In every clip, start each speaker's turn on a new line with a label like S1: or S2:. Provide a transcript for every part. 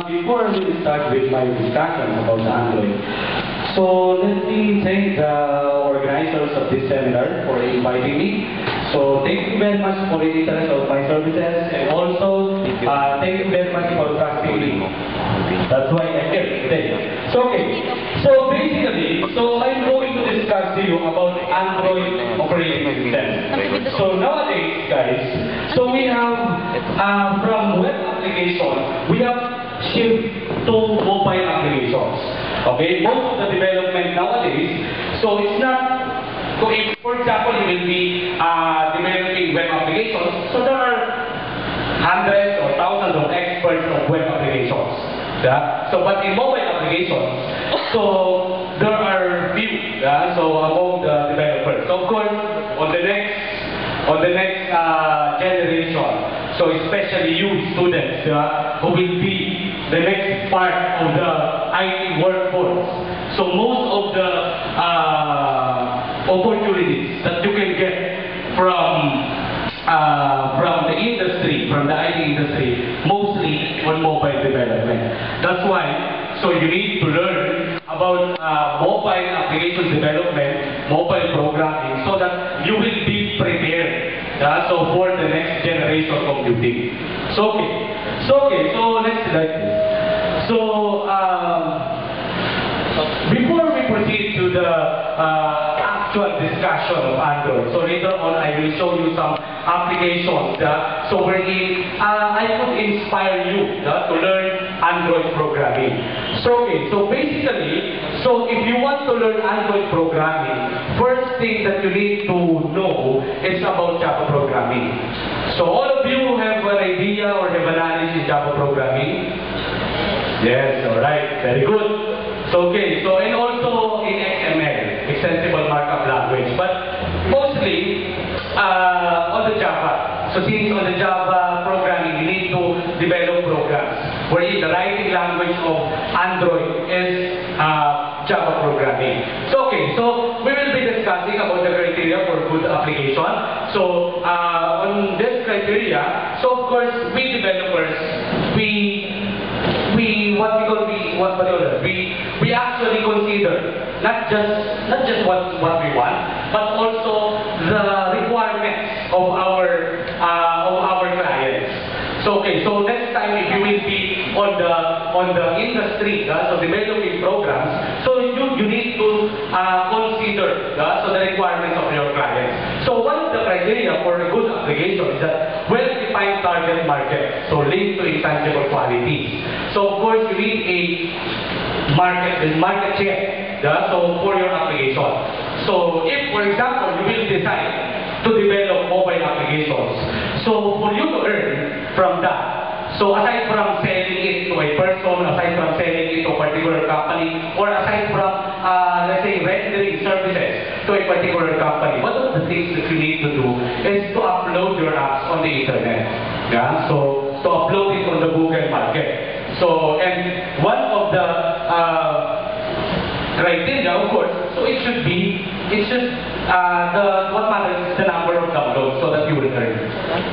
S1: Before we start with my discussion about Android, so let me thank the organizers of this seminar for inviting me. So thank you very much for the interest of my services, and also thank you very much for trusting me. That's why I'm here today. So basically, I'm going to discuss to you about Android operating system. So nowadays, guys, so we have from web application, we have shift to mobile applications. Okay, most of the development nowadays, so it's not. So if, for example, you will be developing web applications, so there are hundreds or thousands of experts of web applications. Yeah? So, but in mobile applications, so there are few. Yeah? So among the developers. So of course, on the next generation, so especially you students, who will be the next part of the IT workforce. So most of the opportunities that you can get from the industry, from the IT industry, mostly on mobile development. That's why, so you need to learn about mobile application development, mobile programming, so that you will be prepared. So for the next generation computing. So let's like this. So before we proceed to the actual discussion of Android, so later on I will show you some applications. So wherein I could inspire you to learn Android programming. So basically, so if you want to learn Android programming, first thing that you need to know is about Java programming. So all of you have an idea or have an knowledge in Java programming? Yes, alright, very good. So and also in XML, Extensible Markup Language, but mostly on the Java. So since on the Java programming, you need to develop programs, wherein the writing language of Android is Java programming. So we will be discussing about the criteria for good application. So on this criteria, so of course we developers, we actually consider not just what we want, but also the requirements of our clients. So next time if you will be on the industry, so developing programs, so you need to consider so the requirements of your clients. So one of the criteria for a good application is that well-defined target market, so linked to intangible qualities. So of course you need a market share, so for your application. So if, for example, you will decide to develop mobile applications, so for you to earn from that, so aside from selling it to a person, aside from selling it to a particular company, or aside from, let's say, rendering services to a particular company, one of the things that you need to do is to upload your apps on the internet. Yeah? So to upload it on the Google market. So, and one of the criteria, of course, so what matters is the number of downloads so that you will earn.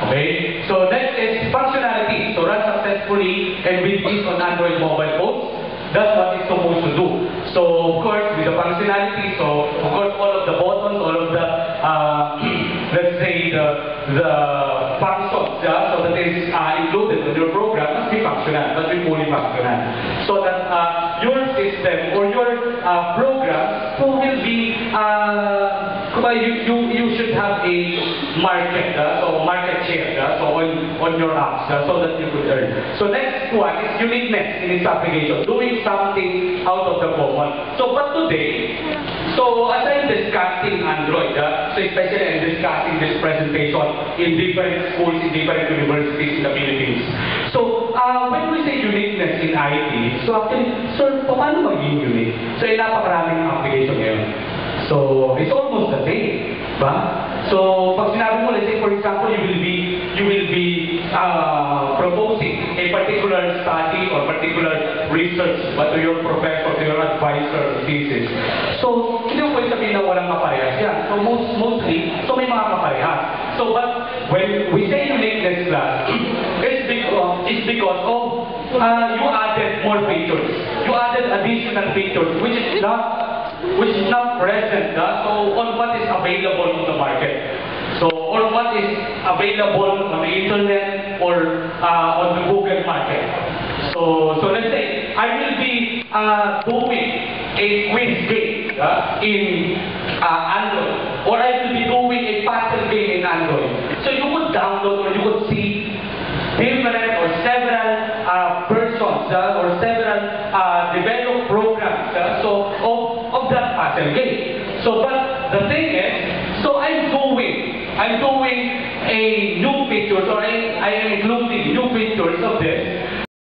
S1: Okay? So next is functionality. So run successfully and with ease on Android mobile phones. That's what it's supposed to do. So of course, with the functionality, so of course all of the buttons, all of the let's say the functions, so that is included in your program must be functional, must be fully functional. So that your system or your program will be you should have a market, so market share, so on your apps, so that you could earn. So next one is uniqueness in its application, doing something out of the common. So but today, so as I'm discussing Android, so especially I'm discussing this presentation in different schools, in different universities in the Philippines. So when we say uniqueness in IT, so actually, sir, paano maging unique? So napakaraming application ngayon. So it's almost the same, ba? So pag sinabi mo, let's say for example, you will be proposing a particular study or particular research to your professor, to your advisor thesis. So hindi mo pwede sabihin na walang kaparehas yan. So mostly, so may mga kaparehas. So, but when we say uniqueness class, it's because of you added more features. You added additional features, which is not present. So, on what is available on the market. So, or what is available on the internet or on the Google market. So let's say I will be doing a quiz game in Android, or I will be doing a puzzle game in Android. So you could download or you could see different or several versions or several developed programs of that puzzle game. So, but the thing is, so I'm doing a new features, or I am including new features of this.